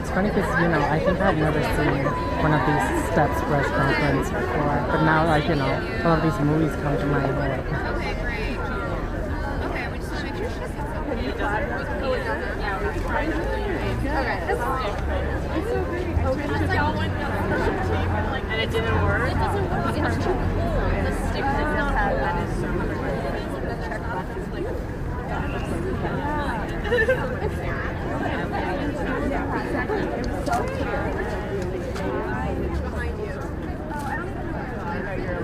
It's funny because, you know, I think I've never seen one of these steps press conference before, but now, like, you know, all of these movies come to my head. Okay, great. Okay, we just want to make sure she's okay. It's so great. And it didn't work? It doesn't work. It's too cool. The stick does not have that. Is so much fun. The checkbox is like... Behind you. Oh, I don't even know. I know you're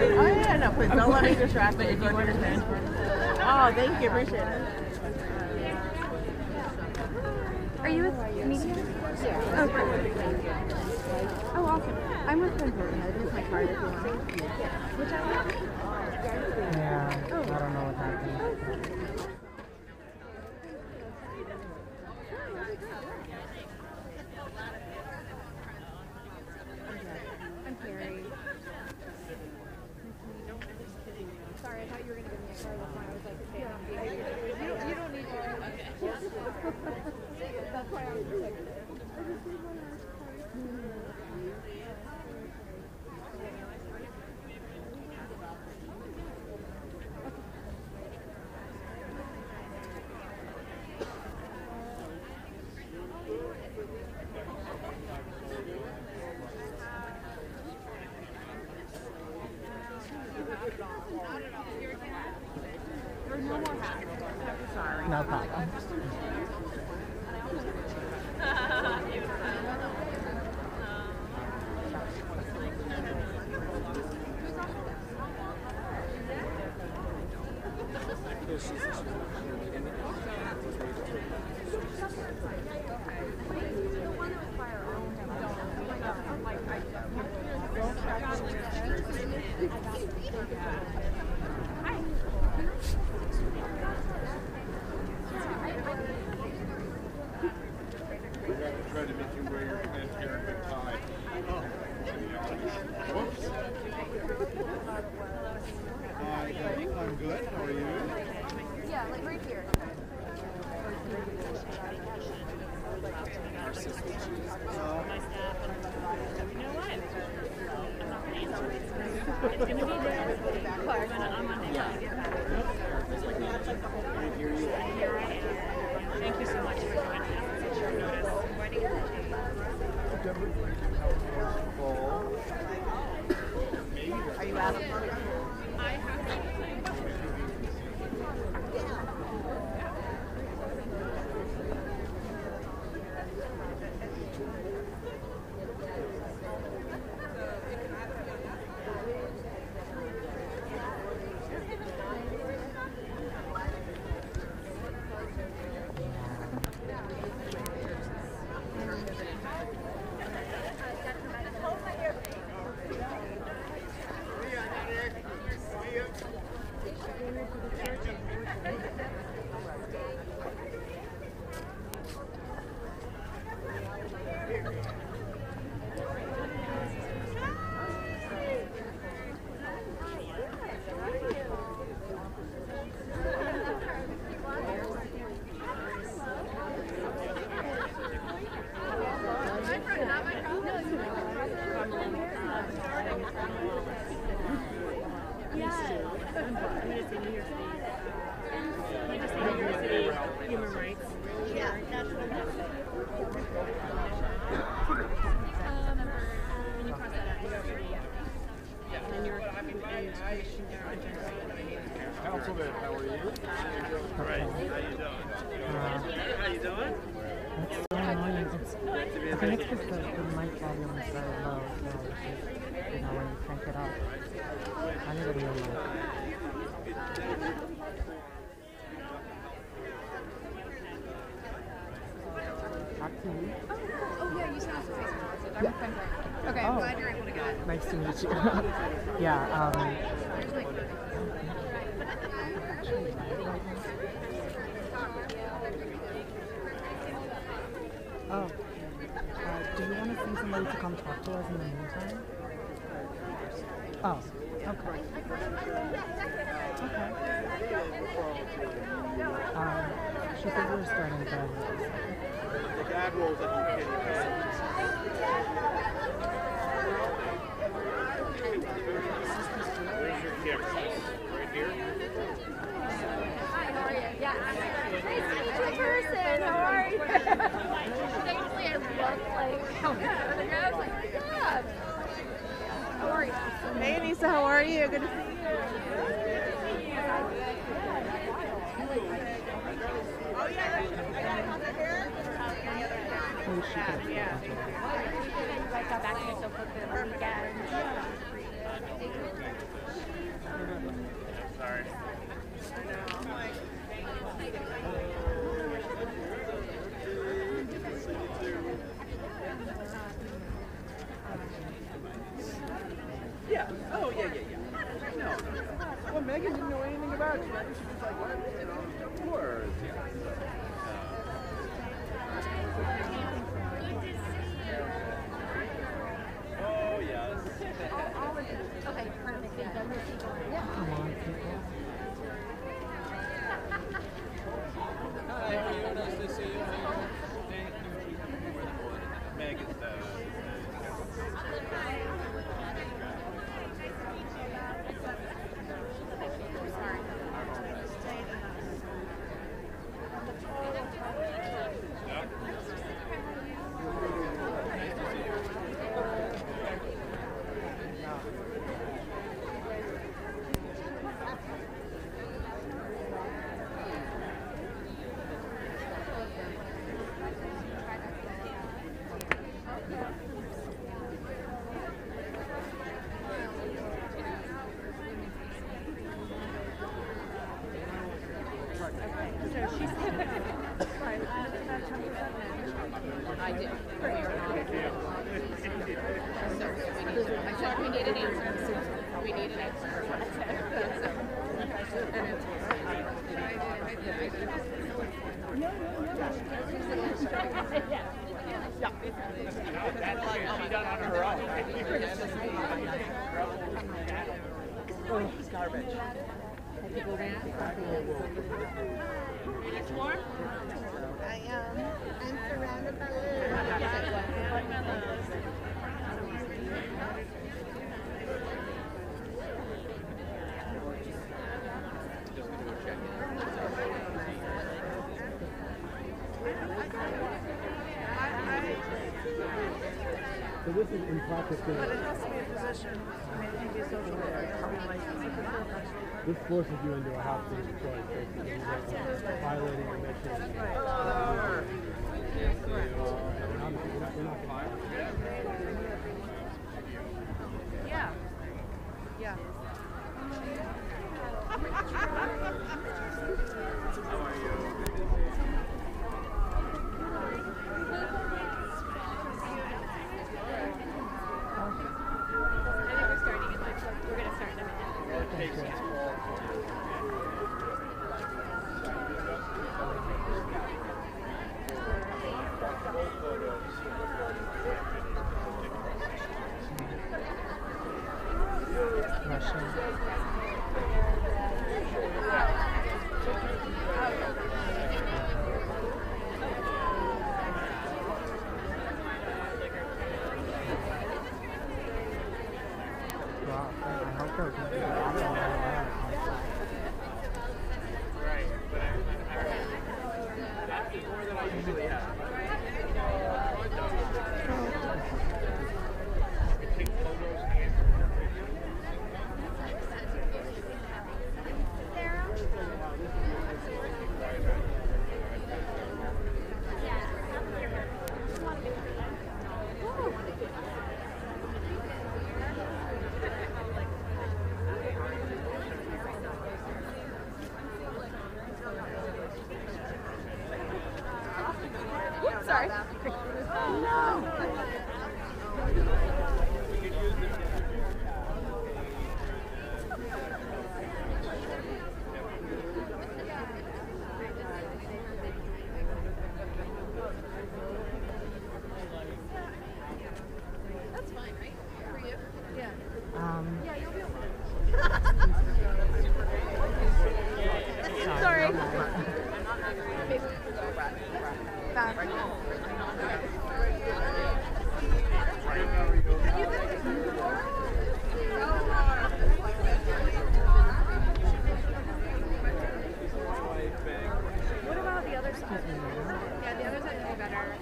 Oh yeah, no, please don't let me distract you. Oh, thank you, appreciate it. Are you with media? Yeah. Oh, perfect. Oh, awesome. I'm with Parenthood. This is my card if you want. Which I want. Yeah, I don't know what happened. I'm Carrie. Sorry, I thought you were going to give me a card. That's why I was like, okay, you don't need one. Okay. That's why I was like, No problem. Try to make you wear your Parenthood tie. Whoops. Hi, I'm good. How are you? yeah, like right here. It's going to be there on Monday. Yeah. Here I am. Thank you so much for joining us. It's such short notice. Why do you get Are you out of I have to. Human rights. Yeah, that's what I'm Can you cross that out? You go for the and then you're Councilman, how are you? Great. How you doing? How you doing? It's so annoying. I think it's because the mic volume is very low, so you know, when you crank it up. I need a real mic. Act.tv? Oh, yeah, you sent us a Facebook message. I'm with Parenthood. Okay, I'm glad you're able to get it. Nice to meet you. Yeah, oh, do you want to send somebody to come talk to us in the meantime? Oh, okay. Okay. She said we're starting the Gag Rule. The Gag Rule is that you can't Where's your camera? Right here? Hi, how are you? Yeah. Nice to meet you in person. How are you? Thankfully, I look like, I was like, yeah. How are you? Hey, Anissa, how are you? Good to see you. Oh, yeah. I got it on the hair. Oh, she could have Yeah. You guys got back to me so quick the weekend. Sorry. Yeah. Oh, yeah. No. Well, Megan didn't know anything about you. I think she was like, what? You know, of course. Yeah. Oh, yes. Okay, perfect. Yeah. Come on, people. Hi, how are you? Nice to see you. Megan's I did. We are not. So I said we need an answer. We need an answer. She done on her own. Oh, it's garbage. It's warm? I'm surrounded by So this is impractical. But it has to be a position. I mean, it can be a social worker. This forces you into a half-state choice. Basically. You're violating your mission. Yeah. Yeah. We're going to start in a minute. Russian. What about the other side? Yeah, the other side would be better.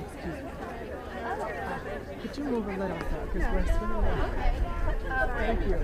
Could you move a little bit? Because we're swimming in. Thank you.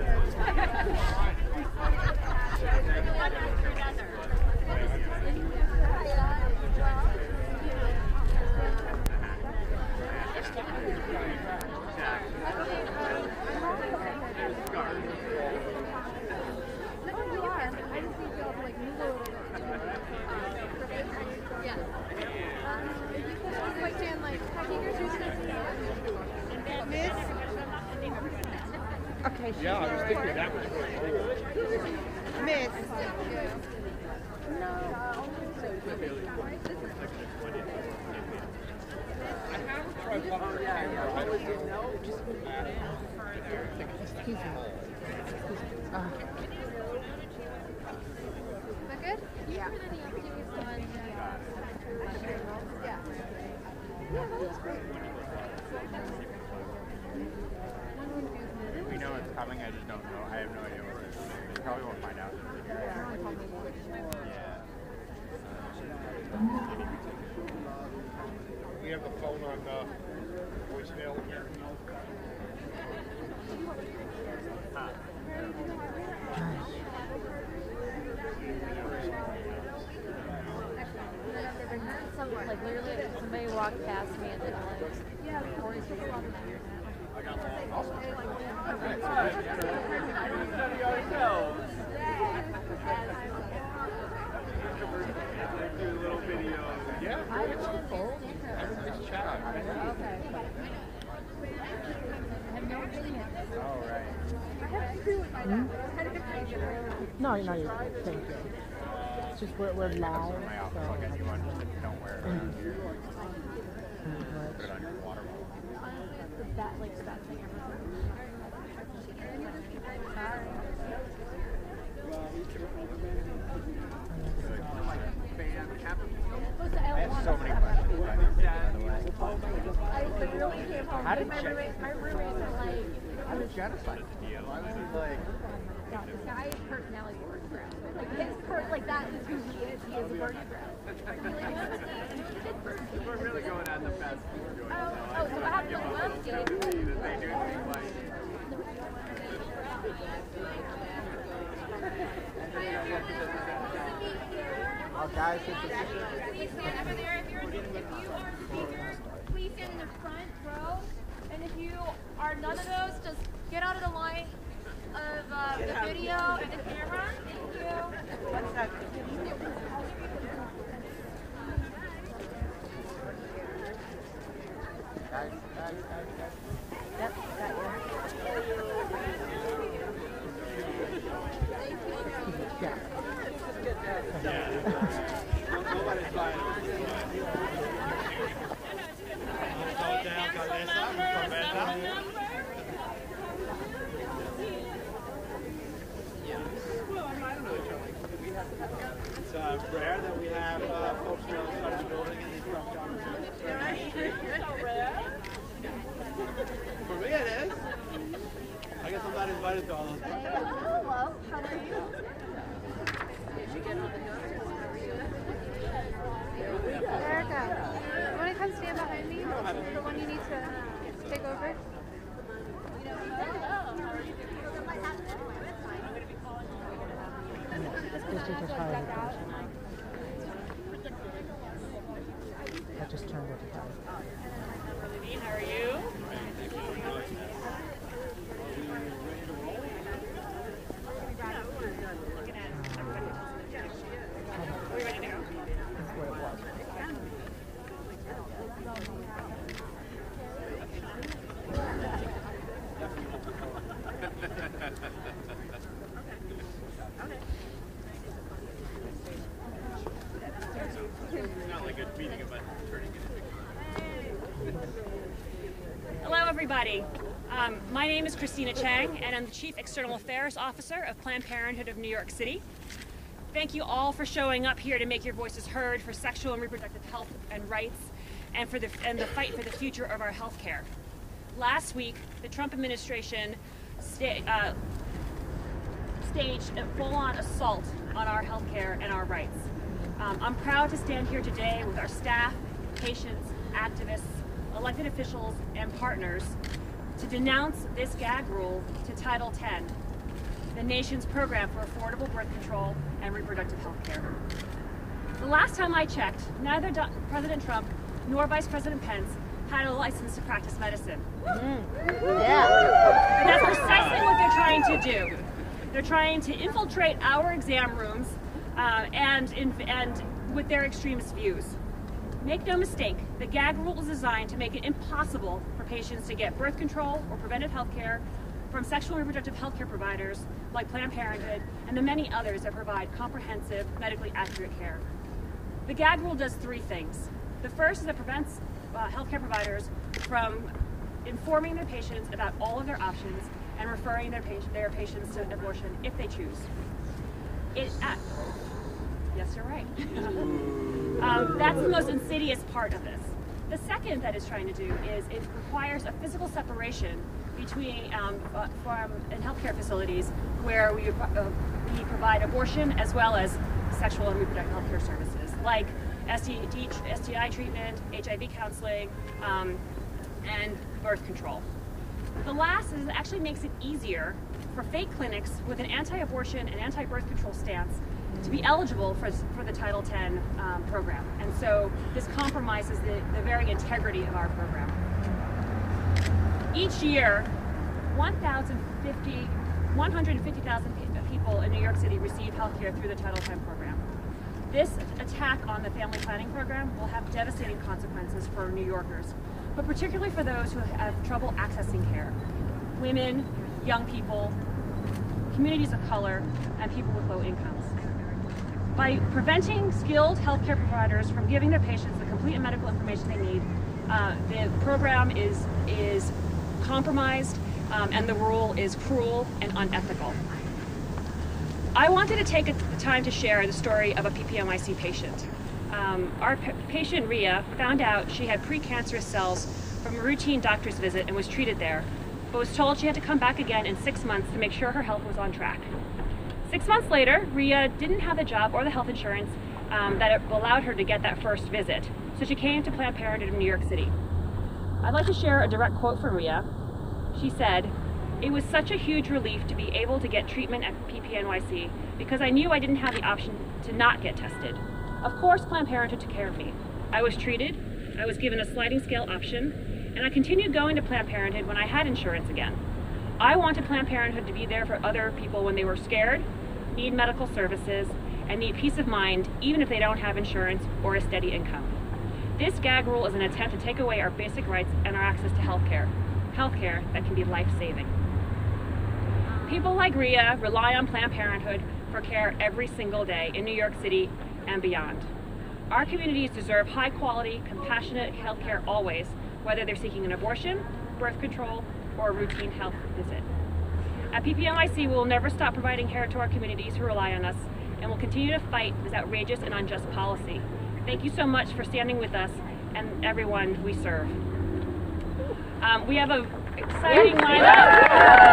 Okay, Yeah, I was thinking that was really cool. Miss. Is that good? Yeah. Yeah. We know it's coming, I just don't know. I have no idea what it is. They probably won't find out. Yeah. We have the phone on voicemail here. Like literally, somebody walked past me and then like, yeah, 40 feet. Yeah, it's your phone. Have a nice chat. Okay. I've never seen it. Oh, right. No, no, you thank you. It's just we're live, My office, so I'll get you one. Don't wear it around here. Put but it on your water bottle. That like that thing ever. I have so many questions about it, by the way. I literally came home. How did my roommates are like, How did genocide deal? I was like, no, this guy's personality works for him. Like like that is who he is. He is a Bernie bro. We're really going at the best. Oh, so I have to like landscape. They do things like. oh, guys, it's Please stand over there. If you are speakers, please stand in the front row. And if you are none of those, just get out of the line of the video and the camera. Thank you. guys. Yep, got you. Nobody's buying It's rare that we have folks from outside the building in these rough conversations. For me, it is. I guess I'm not invited to all those. Hello, how are you? Erica, you want to come stand behind me? The one you need to take over? this is just how it is. I just turned it down. How are you? Are we ready to go? That's where it was. It's not like a meeting about turning it. Hello, everybody. My name is Christina Chang, and I'm the Chief External Affairs Officer of Planned Parenthood of New York City. Thank you all for showing up here to make your voices heard for sexual and reproductive health and rights, and for the fight for the future of our health care. Last week, the Trump administration staged a full-on assault on our health care and our rights. I'm proud to stand here today with our staff, patients, activists, elected officials, and partners to denounce this gag rule to Title 10, the nation's program for affordable birth control and reproductive health care. The last time I checked, neither President Trump nor Vice President Pence had a license to practice medicine. Yeah. And that's precisely what they're trying to do. They're trying to infiltrate our exam rooms and with their extremist views. Make no mistake, the gag rule is designed to make it impossible for patients to get birth control or preventive health care from sexual and reproductive health care providers like Planned Parenthood and the many others that provide comprehensive, medically accurate care. The gag rule does three things. The first is it prevents healthcare providers from informing their patients about all of their options and referring their patients to abortion if they choose. Yes, you're right. That's the most insidious part of this. The second that it's trying to do is it requires a physical separation between in healthcare facilities where we provide abortion as well as sexual and reproductive health care services like STI treatment, HIV counseling, and birth control. The last is it actually makes it easier for fake clinics with an anti-abortion and anti-birth control stance to be eligible for the Title 10 program. And so this compromises the very integrity of our program. Each year, 150,000 people in New York City receive health care through the Title 10 program. This attack on the family planning program will have devastating consequences for New Yorkers, but particularly for those who have trouble accessing care. Women, young people, communities of color, and people with low incomes. By preventing skilled healthcare providers from giving their patients the complete medical information they need, the program is compromised and the rule is cruel and unethical. I wanted to take the time to share the story of a PPMIC patient. Our patient, Rhea, found out she had precancerous cells from a routine doctor's visit and was treated there, but was told she had to come back again in 6 months to make sure her health was on track. 6 months later, Rhea didn't have the job or the health insurance that allowed her to get that first visit, so she came to Planned Parenthood in New York City. I'd like to share a direct quote from Rhea. She said, "It was such a huge relief to be able to get treatment at PPNYC because I knew I didn't have the option to not get tested. Of course, Planned Parenthood took care of me. I was treated, I was given a sliding scale option, and I continued going to Planned Parenthood when I had insurance again. I wanted Planned Parenthood to be there for other people when they were scared, need medical services, and need peace of mind even if they don't have insurance or a steady income. This gag rule is an attempt to take away our basic rights and our access to health care that can be life-saving." People like Rhea rely on Planned Parenthood for care every single day in New York City and beyond. Our communities deserve high-quality, compassionate health care always, whether they're seeking an abortion, birth control, or a routine health visit. At PPNYC, we will never stop providing care to our communities who rely on us, and will continue to fight this outrageous and unjust policy. Thank you so much for standing with us and everyone we serve. We have an exciting lineup.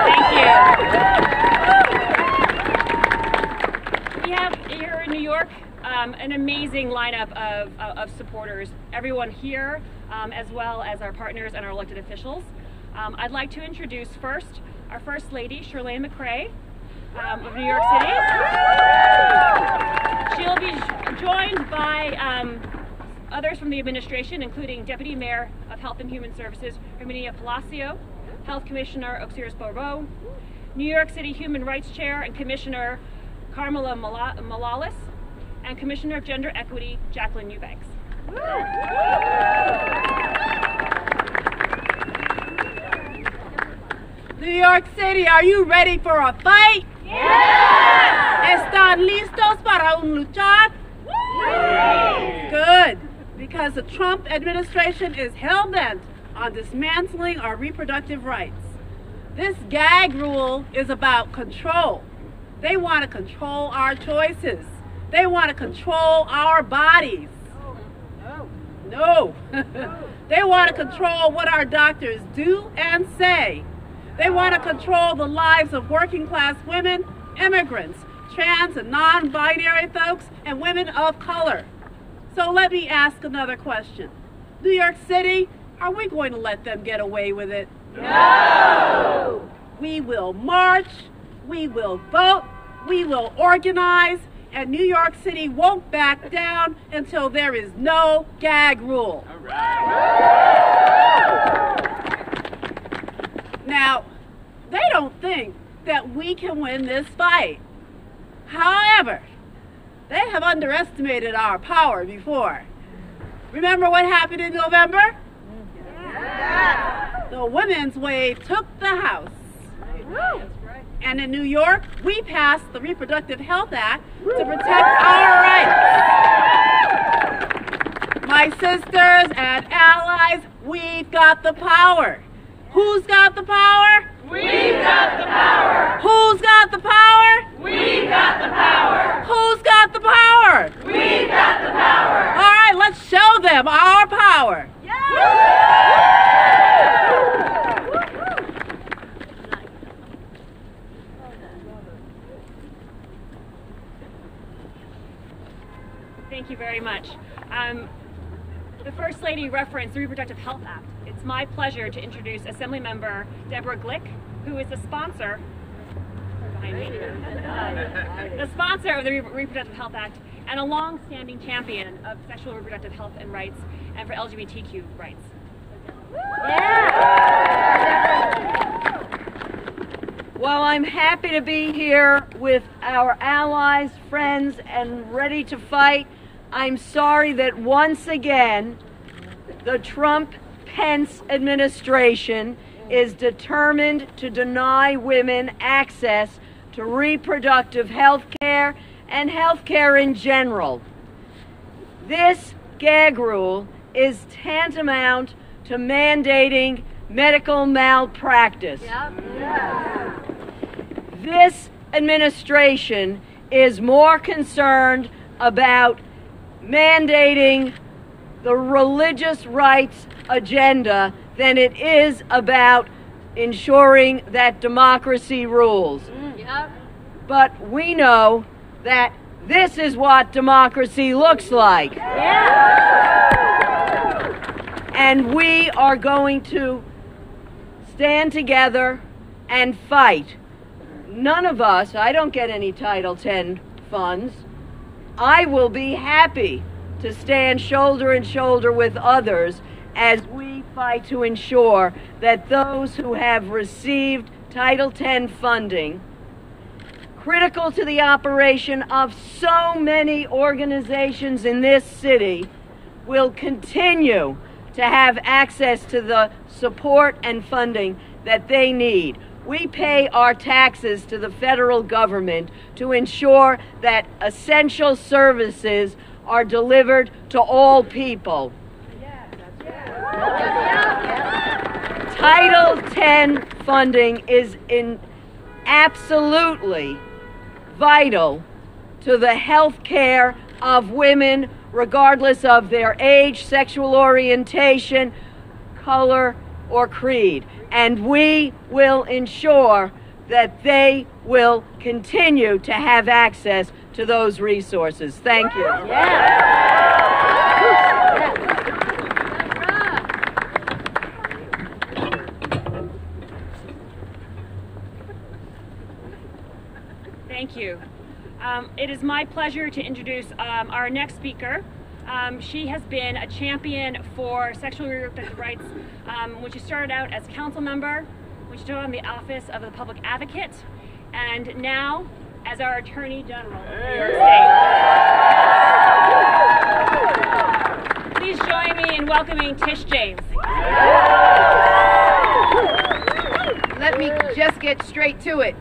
Thank you. We have here in New York an amazing lineup of supporters, everyone here, as well as our partners and our elected officials. I'd like to introduce first our First Lady, Shirlane McCray of New York City. She'll be joined by others from the administration, including Deputy Mayor of Health and Human Services, Herminia Palacio, Health Commissioner Osiris Barbeau, New York City Human Rights Chair and Commissioner Carmela Malalis, and Commissioner of Gender Equity, Jacqueline Eubanks. New York City, are you ready for a fight? Yeah! ¿Están listos para un luchar? Good, because the Trump administration is hell-bent on dismantling our reproductive rights. This gag rule is about control. They want to control our choices. They want to control our bodies. No. They want to control what our doctors do and say. They want to control the lives of working class women, immigrants, trans and non-binary folks, and women of color. So let me ask another question. New York City, are we going to let them get away with it? No! We will march, we will vote, we will organize, and New York City won't back down until there is no gag rule. All right. Now, they don't think that we can win this fight. However, they have underestimated our power before. Remember what happened in November? Yeah. The women's wave took the House. Woo. And in New York, we passed the Reproductive Health Act to protect our rights. My sisters and allies, we've got the power. Who's got the power? We've got the power. Who's got the power? We've got the power. Who's got the power? We've got the power. All right, let's show them our power. Thank you very much. The First Lady referenced the Reproductive Health Act. It's my pleasure to introduce Assemblymember Deborah Glick, who is the sponsor, behind me, the sponsor of the Reproductive Health Act and a long-standing champion of sexual and reproductive health and rights and for LGBTQ rights. Well, I'm happy to be here with our allies, friends, and ready to fight. I'm sorry that once again, the Trump-Pence administration is determined to deny women access to reproductive health care and health care in general. This gag rule is tantamount to mandating medical malpractice. This administration is more concerned about mandating the religious rights agenda than it is about ensuring that democracy rules. But we know that this is what democracy looks like. And we are going to stand together and fight. None of us, I don't get any Title X funds. I will be happy to stand shoulder and shoulder with others as we fight to ensure that those who have received Title X funding, critical to the operation of so many organizations in this city, will continue to have access to the support and funding that they need. We pay our taxes to the federal government to ensure that essential services are delivered to all people. Title X funding is absolutely vital to the health care of women, regardless of their age, sexual orientation, color, or creed. And we will ensure that they will continue to have access to those resources. Thank you. Thank you. It is my pleasure to introduce our next speaker. She has been a champion for sexual and reproductive rights when she started out as council member, when she took on the office of the public advocate, and now as our Attorney General of New York State. Please join me in welcoming Tish James. Let me just get straight to it.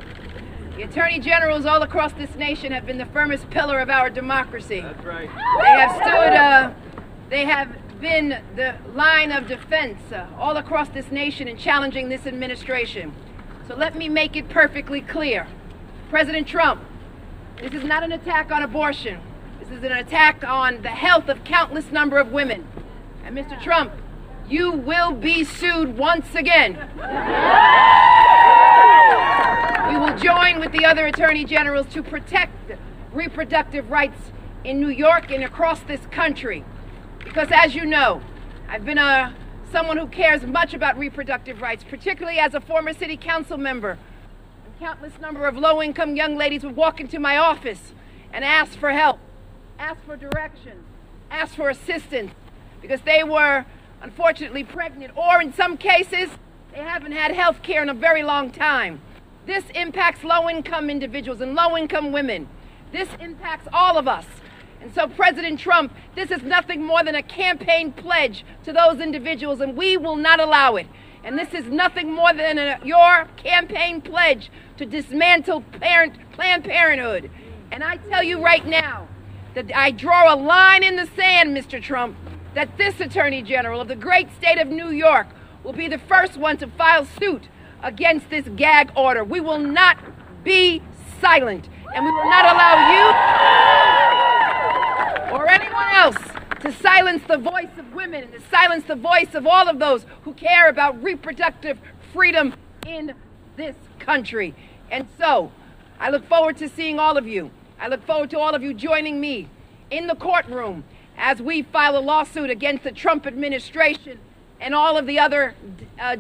The attorney generals all across this nation have been the firmest pillar of our democracy. That's right. They have been the line of defense all across this nation in challenging this administration. So let me make it perfectly clear. President Trump, this is not an attack on abortion. This is an attack on the health of countless number of women. And Mr. Trump, you will be sued once again. We will join with the other attorney generals to protect reproductive rights in New York and across this country. Because as you know, I've been someone who cares much about reproductive rights, particularly as a former city council member. A countless number of low-income young ladies would walk into my office and ask for help, ask for direction, ask for assistance, because they were unfortunately pregnant, or in some cases, they haven't had health care in a very long time. This impacts low-income individuals and low-income women. This impacts all of us. And so, President Trump, this is nothing more than a campaign pledge to those individuals, and we will not allow it. And this is nothing more than your campaign pledge to dismantle Planned Parenthood. And I tell you right now that I draw a line in the sand, Mr. Trump, that this Attorney General of the great state of New York will be the first one to file suit against this gag order. We will not be silent, and we will not allow you or anyone else to silence the voice of women and to silence the voice of all of those who care about reproductive freedom in this country. And so, I look forward to seeing all of you. I look forward to all of you joining me in the courtroom as we file a lawsuit against the Trump administration and all of the other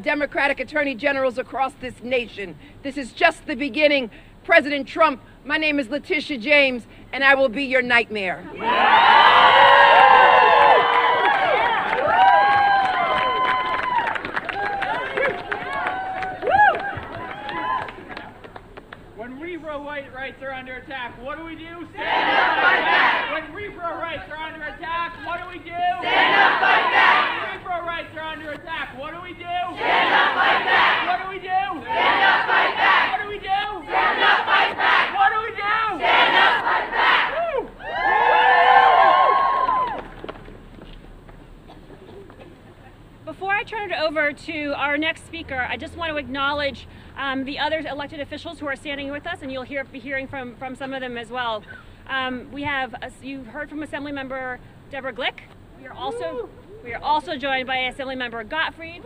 Democratic attorney generals across this nation. This is just the beginning. President Trump, my name is Letitia James, and I will be your nightmare. When repro rights are under attack, what do we do? Stand up, fight back! When repro rights are under attack, what do we do? Stand up, fight back! When repro rights are under attack, what do we do? Stand up, fight back! What do we do? Stand up, fight back! What do we do? Stand up, fight back! What do we do? Stand up, fight back! Woo! Before I turn it over to our next speaker, I just want to acknowledge the other elected officials who are standing with us, and you'll be hearing from some of them as well. You've heard from Assemblymember Deborah Glick. We are also joined by Assemblymember Gottfried,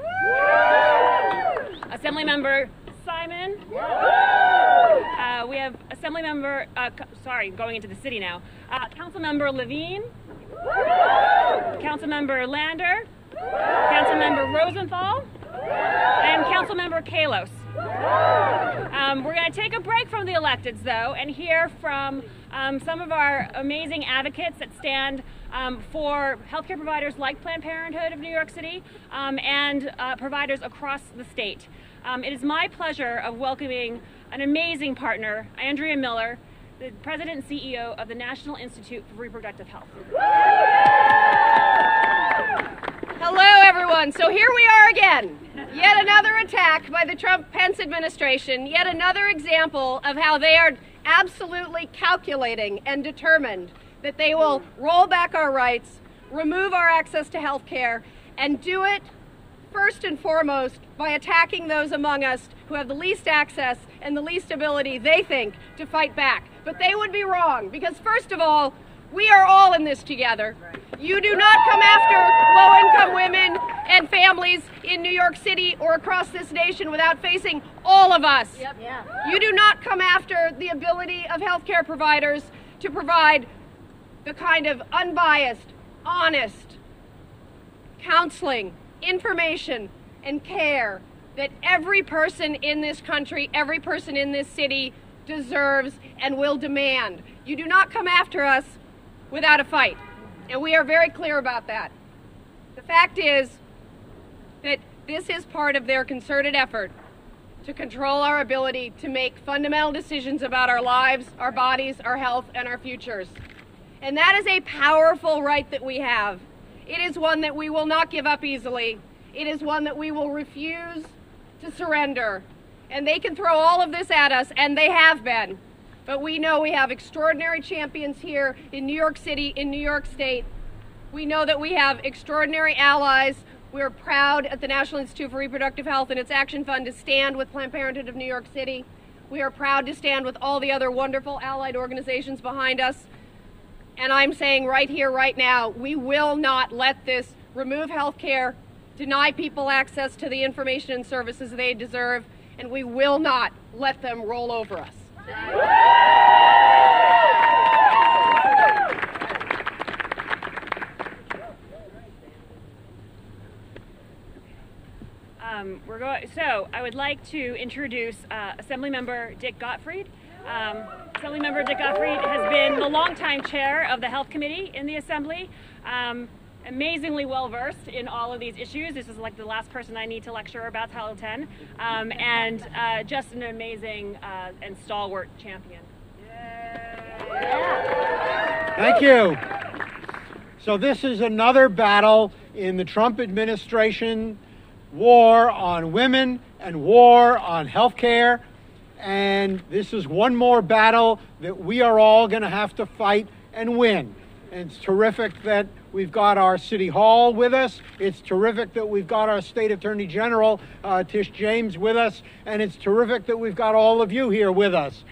Assemblymember Simon. We have Assemblymember, going into the city now. Councilmember Levine, Councilmember Lander, Councilmember Rosenthal, and Councilmember Kalos. We're going to take a break from the electeds, though, and hear from some of our amazing advocates that stand for healthcare providers like Planned Parenthood of New York City and providers across the state. It is my pleasure of welcoming an amazing partner, Andrea Miller, the President and CEO of the National Institute for Reproductive Health. Hello, everyone. So here we are again. Yet another attack by the Trump-Pence administration, yet another example of how they are absolutely calculating and determined that they will roll back our rights, remove our access to health care, and do it first and foremost by attacking those among us who have the least access and the least ability, they think, to fight back. But they would be wrong, because first of all, we are all in this together. You do not come after low-income women and families in New York City or across this nation without facing all of us. Yep. Yeah. You do not come after the ability of healthcare providers to provide the kind of unbiased, honest counseling, information, and care that every person in this country, every person in this city deserves and will demand. You do not come after us without a fight. And we are very clear about that. The fact is that this is part of their concerted effort to control our ability to make fundamental decisions about our lives, our bodies, our health, and our futures. And that is a powerful right that we have. It is one that we will not give up easily. It is one that we will refuse to surrender. And they can throw all of this at us, and they have been. But we know we have extraordinary champions here in New York City, in New York State. We know that we have extraordinary allies. We're proud at the National Institute for Reproductive Health and its Action Fund to stand with Planned Parenthood of New York City. We are proud to stand with all the other wonderful allied organizations behind us. And I'm saying right here, right now, we will not let this remove health care, deny people access to the information and services they deserve, and we will not let them roll over us. So I would like to introduce Assemblymember Dick Gottfried. Assemblymember Dick Gottfried has been the longtime chair of the Health Committee in the Assembly. Amazingly well versed in all of these issues. This is like the last person I need to lecture about Title 10, and just an amazing and stalwart champion. Thank you. So this is another battle in the Trump administration, war on women and war on health care. And this is one more battle that we are all going to have to fight and win. And it's terrific that we've got our City Hall with us. It's terrific that we've got our State Attorney General, Tish James, with us. And it's terrific that we've got all of you here with us.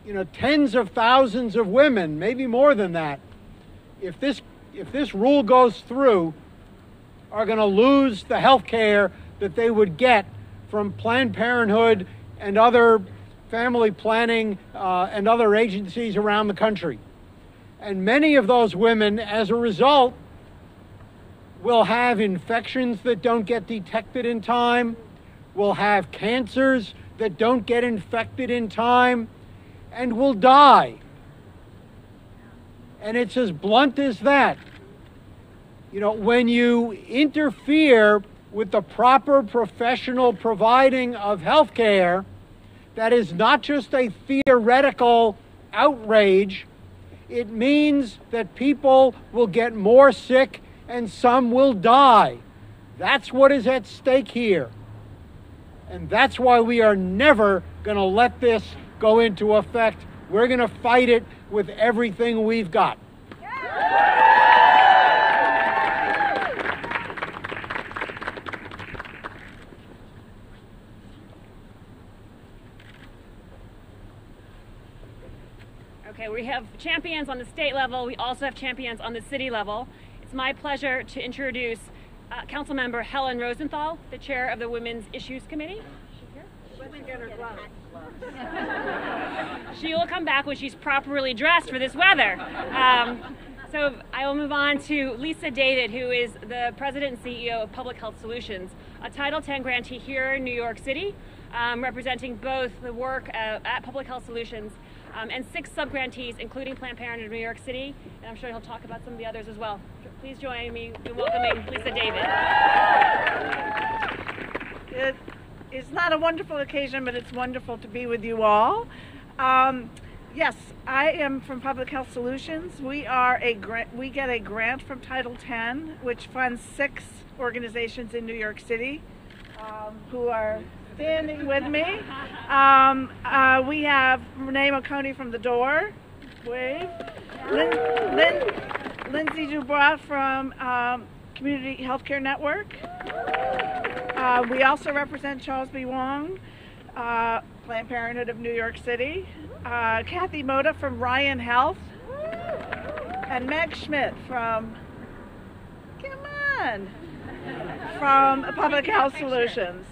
You know, tens of thousands of women, maybe more than that, if this rule goes through, are going to lose the health care that they would get from Planned Parenthood and other family planning and other agencies around the country. And many of those women, as a result, will have infections that don't get detected in time, will have cancers that don't get infected in time, and will die. And it's as blunt as that. You know, when you interfere with the proper professional providing of health care, that is not just a theoretical outrage. It means that people will get more sick and some will die. That's what is at stake here. And that's why we are never going to let this go into effect. We're going to fight it with everything we've got. Okay, we have champions on the state level. We also have champions on the city level. It's my pleasure to introduce Councilmember Helen Rosenthal, the chair of the Women's Issues Committee. She will come back when she's properly dressed for this weather. So I will move on to Lisa David, who is the president and CEO of Public Health Solutions, a Title 10 grantee here in New York City, representing both the work at Public Health Solutions and 6 sub-grantees, including Planned Parenthood of New York City, and I'm sure he'll talk about some of the others as well. Please join me in welcoming Lisa David. It's not a wonderful occasion, but it's wonderful to be with you all. Yes, I am from Public Health Solutions. We get a grant from Title 10, which funds 6 organizations in New York City who are standing with me. We have Renee Marconi from The Door, wave. Lindsay Dubois from Community Healthcare Network. We also represent Charles B. Wong, Planned Parenthood of New York City. Kathy Moda from Ryan Health. And Meg Schmidt from, from Public Health Solutions.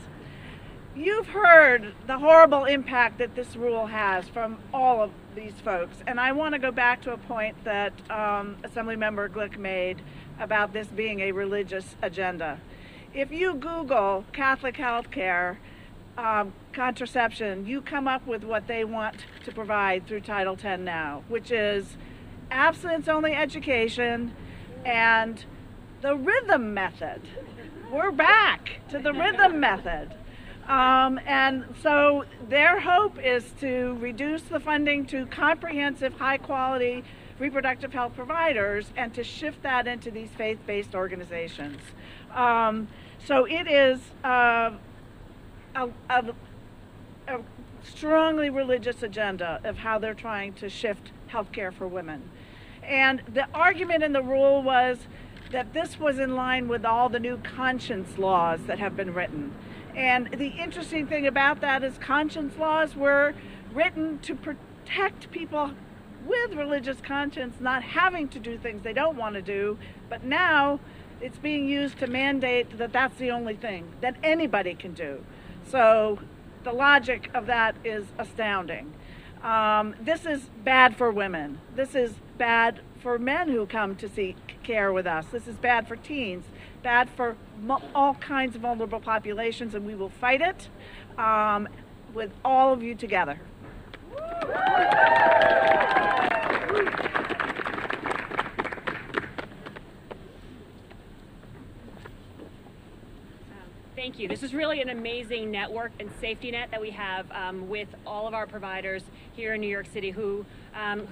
You've heard the horrible impact that this rule has from all of these folks, and I want to go back to a point that Assemblymember Glick made about this being a religious agenda. If you Google Catholic health care, contraception, you come up with what they want to provide through Title 10 now, which is abstinence-only education and the rhythm method. We're back to the rhythm method. And so their hope is to reduce the funding to comprehensive, high-quality reproductive health providers and to shift that into these faith-based organizations. So it is a strongly religious agenda of how they're trying to shift healthcare for women. And the argument in the rule was that this was in line with all the new conscience laws that have been written. And the interesting thing about that is conscience laws were written to protect people with religious conscience not having to do things they don't want to do, but now it's being used to mandate that that's the only thing that anybody can do. So the logic of that is astounding. This is bad for women. This is bad for men who come to seek care with us. This is bad for teens, bad for all kinds of vulnerable populations, and we will fight it with all of you together. Thank you. This is really an amazing network and safety net that we have with all of our providers here in New York City who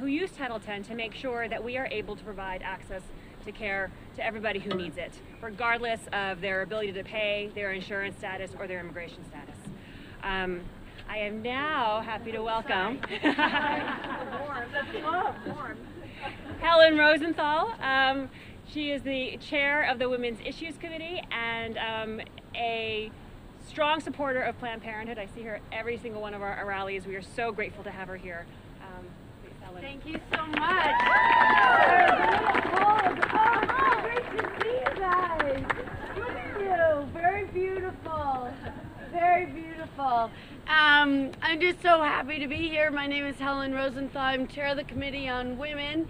use Title X to make sure that we are able to provide access to care to everybody who needs it, regardless of their ability to pay, their insurance status, or their immigration status. I am now happy to welcome Helen Rosenthal. She is the chair of the Women's Issues Committee and a strong supporter of Planned Parenthood. I see her at every single one of our rallies. We are so grateful to have her here. Please, Helen. Thank you so much. Oh, great to see you guys. Look at you. Very beautiful. Very beautiful. I'm just so happy to be here. My name is Helen Rosenthal. I'm chair of the Committee on Women,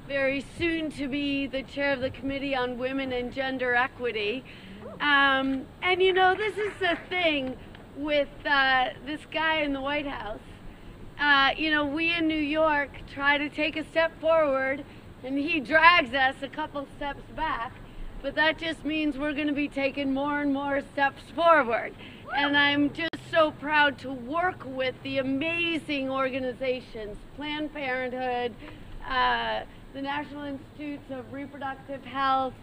very soon to be the chair of the Committee on Women and Gender Equity. And you know, this is the thing with this guy in the White House. You know, we in New York try to take a step forward and he drags us a couple steps back, but that just means we're going to be taking more and more steps forward. And I'm just so proud to work with the amazing organizations, Planned Parenthood, the National Institutes of Reproductive Health,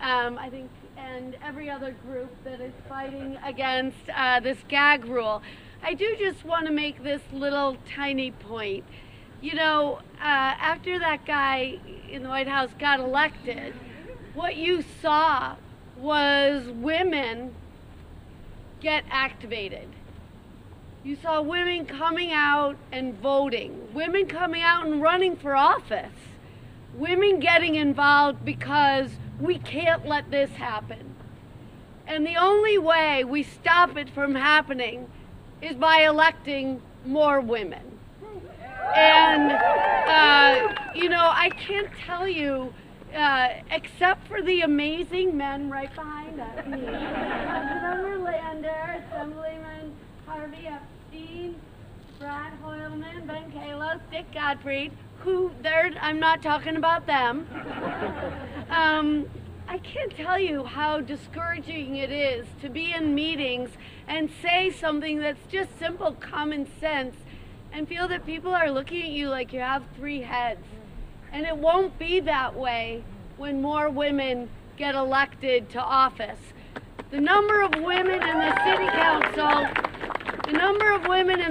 I think, and every other group that is fighting against this gag rule. I do just want to make this little tiny point. You know, after that guy in the White House got elected, what you saw was women get activated. You saw women coming out and voting, women coming out and running for office, women getting involved because we can't let this happen. And the only way we stop it from happening is by electing more women. And, you know, I can't tell you, except for the amazing men right behind us, Councilmember Lander, Assemblyman Harvey Epstein, Brad Hoylman, Ben Kalos, Dick Gottfried, who, I'm not talking about them. I can't tell you how discouraging it is to be in meetings and say something that's just simple common sense and feel that people are looking at you like you have three heads. And it won't be that way when more women get elected to office. The number of women in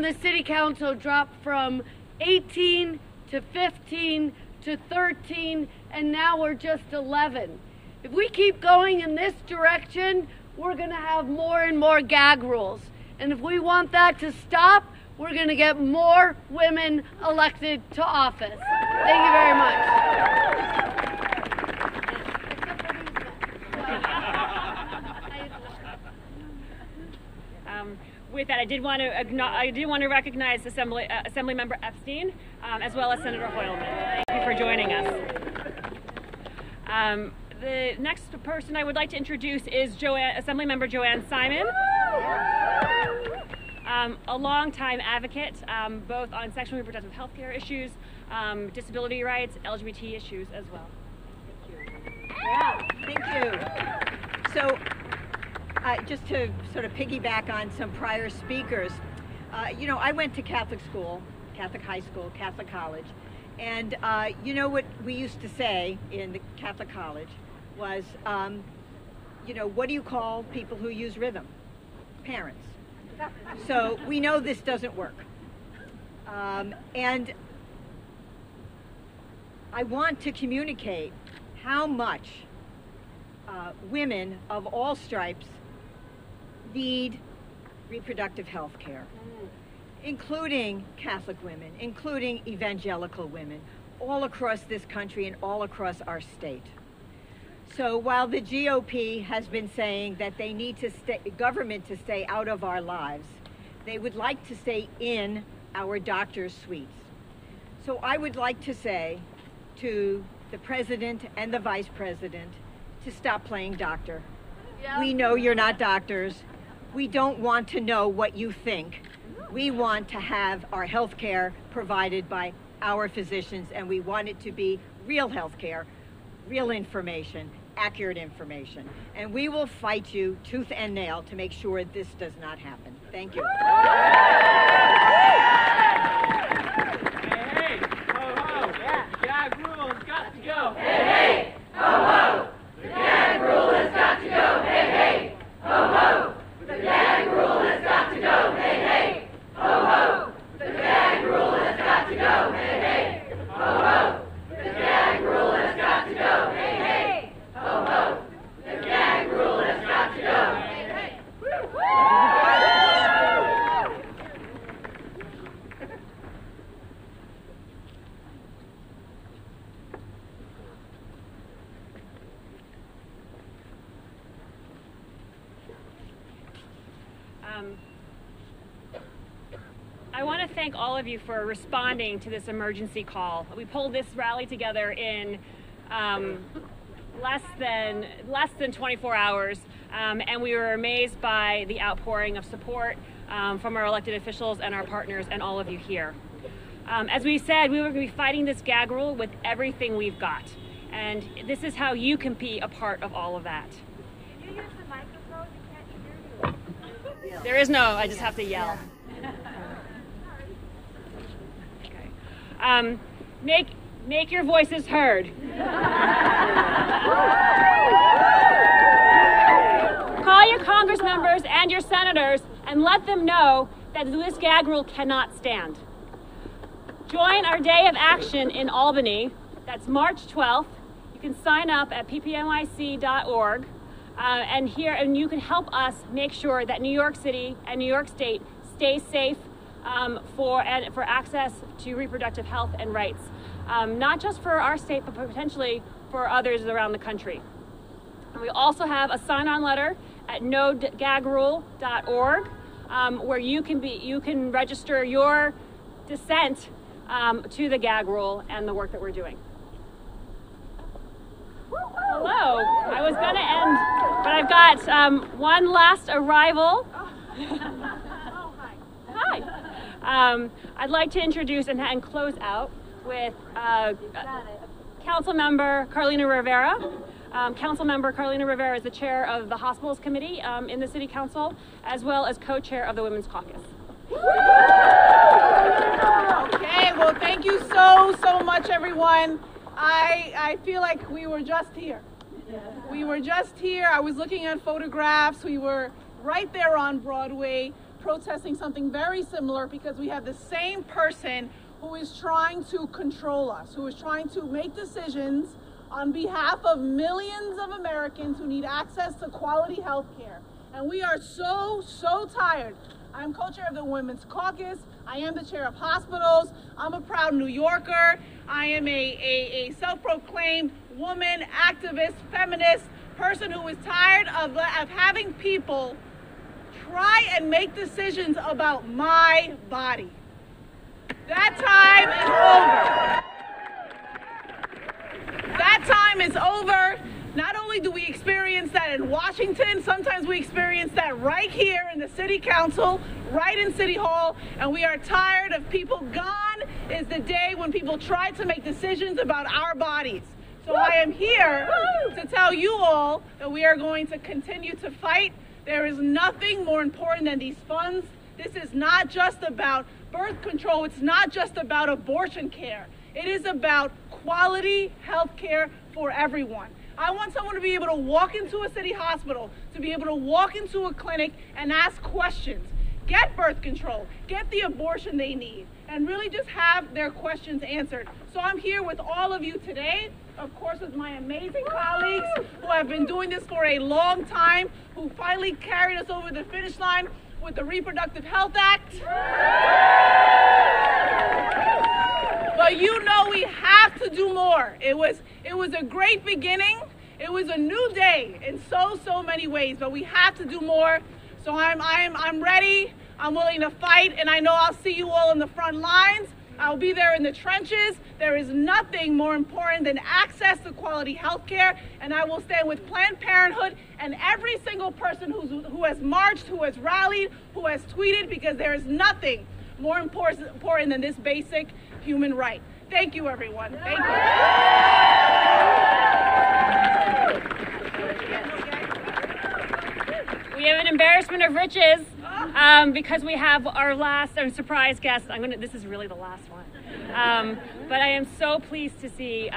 the city council, dropped from 18 to 15 to 13, and now we're just 11. If we keep going in this direction, we're going to have more and more gag rules. And if we want that to stop, we're going to get more women elected to office. Thank you very much. With that, I did want to recognize Assemblymember Epstein, as well as Senator Hoylman. Thank you for joining us. The next person I would like to introduce is Assemblymember Joanne Simon, a longtime advocate, both on sexual and reproductive health care issues, disability rights, LGBT issues as well. Thank you. Yeah, thank you. So, just to sort of piggyback on some prior speakers, you know, I went to Catholic school, Catholic high school, Catholic college, and you know what we used to say in the Catholic college was, you know, what do you call people who use rhythm? Parents. So we know this doesn't work. And I want to communicate how much women of all stripes need reproductive health care, including Catholic women, including evangelical women, all across this country and all across our state. So while the GOP has been saying that they need government to stay out of our lives, they would like to stay in our doctors' suites. So I would like to say to the president and the vice president to stop playing doctor. Yep. We know you're not doctors. We don't want to know what you think. We want to have our health care provided by our physicians, and we want it to be real health care, real information, accurate information. And we will fight you tooth and nail to make sure this does not happen. Thank you. Hey, ho, ho. The gag rule has got to go. Hey, hey, ho, ho. The gag rule has got to go. Hey, hey, ho, ho. The gag rule has got to go. Hey, hey, ho, ho. The gag rule has got to go. Hey, hey, ho, ho. The gag rule has got to go. Hey, hey, ho, ho. The gag rule has got to go. Hey, hey. I want to thank all of you for responding to this emergency call. We pulled this rally together in less than 24 hours, and we were amazed by the outpouring of support from our elected officials and our partners and all of you here. As we said, we were going to be fighting this gag rule with everything we've got, and this is how you can be a part of all of that. Can you use the microphone? We can't hear you. There is no, I just have to yell. Okay. Make your voices heard. Call your Congress members and your senators and let them know that this gag rule cannot stand. Join our day of action in Albany. That's March 12th. You can sign up at ppnyc.org. And you can help us make sure that New York City and New York State stay safe for access to reproductive health and rights, not just for our state, but potentially for others around the country. And we also have a sign-on letter at nogagrule.org, where you can register your dissent to the gag rule and the work that we're doing. Hello. I was going to end, but I've got one last arrival. Hi. I'd like to introduce and close out with Councilmember Carlina Rivera. Councilmember Carlina Rivera is the chair of the Hospitals Committee in the City Council, as well as co-chair of the Women's Caucus. Okay, well, thank you so much, everyone. I feel like we were just here. We were just here. I was looking at photographs. We were right there on Broadway protesting something very similar because we have the same person who is trying to control us, who is trying to make decisions on behalf of millions of Americans who need access to quality health care. And we are so tired. I'm co-chair of the Women's Caucus. I am the chair of hospitals. I'm a proud New Yorker. I am a self-proclaimed woman, activist, feminist, person who is tired of having people try and make decisions about my body. That time is over. That time is over. Not only do we experience that in Washington, sometimes we experience that right here in the City Council, right in City Hall, and we are tired of people. Gone is the day when people try to make decisions about our bodies. So I am here to tell you all that we are going to continue to fight. There is nothing more important than these funds. This is not just about birth control. It's not just about abortion care. It is about quality health care for everyone. I want someone to be able to walk into a city hospital, to be able to walk into a clinic and ask questions, get birth control, get the abortion they need, and really just have their questions answered. So I'm here with all of you today, of course with my amazing colleagues who have been doing this for a long time, who finally carried us over the finish line with the Reproductive Health Act. But you know we have to do more. It was a great beginning. It was a new day in so many ways, but we have to do more. So I'm ready. I'm willing to fight, and I know I'll see you all in the front lines. I'll be there in the trenches. There is nothing more important than access to quality health care, and I will stand with Planned Parenthood and every single person who has marched, who has rallied, who has tweeted, because there is nothing more important than this basic human right. Thank you, everyone. Thank you. We have an embarrassment of riches because we have our last surprise guest. This is really the last one. But I am so pleased to see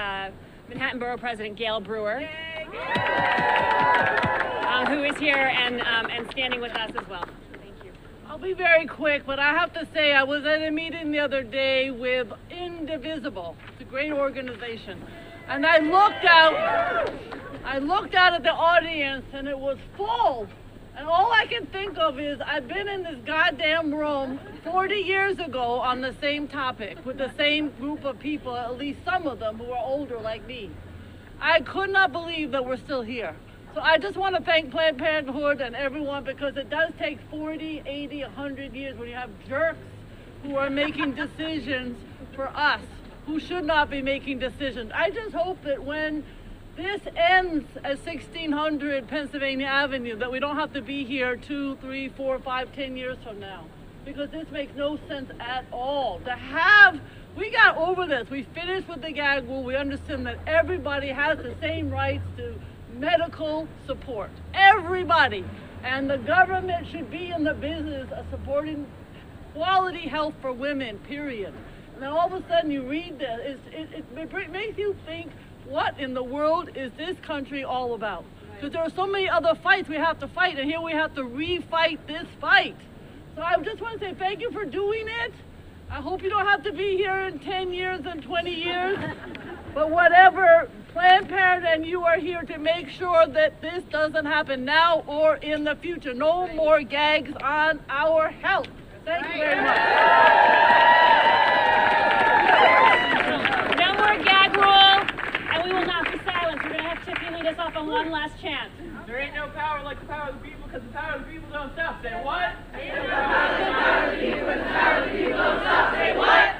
Manhattan Borough President Gail Brewer, who is here and standing with us as well. Thank you. I'll be very quick, but I have to say I was at a meeting the other day with Indivisible. It's a great organization. And I looked out at the audience and it was full. And all I can think of is I've been in this goddamn room 40 years ago on the same topic with the same group of people, at least some of them who are older like me. I could not believe that we're still here. So I just want to thank Planned Parenthood and everyone, because it does take 40, 80, 100 years when you have jerks who are making decisions for us who should not be making decisions. I just hope that when this ends at 1600 Pennsylvania Avenue, that we don't have to be here 2, 3, 4, 5, 10 years from now, because this makes no sense at all. We got over this. We finished with the Gag Rule. We understand that everybody has the same rights to medical support. Everybody. And the government should be in the business of supporting quality health for women, period. And then all of a sudden you read this, it makes you think, what in the world is this country all about? Because there are so many other fights we have to fight, and here we have to re-fight this fight. So I just want to say thank you for doing it. I hope you don't have to be here in 10 years and 20 years. But whatever, Planned Parenthood and you are here to make sure that this doesn't happen now or in the future. No more gags on our health. Thank you very much. No more Gag Rule. And we will not be silent. We're going to have Tiffany lead us off on one last chant. There ain't no power like the power of the people, because the power of the people don't stop. Say what? Ain't no power like the power of the people, because the power of the people don't stop. Say what?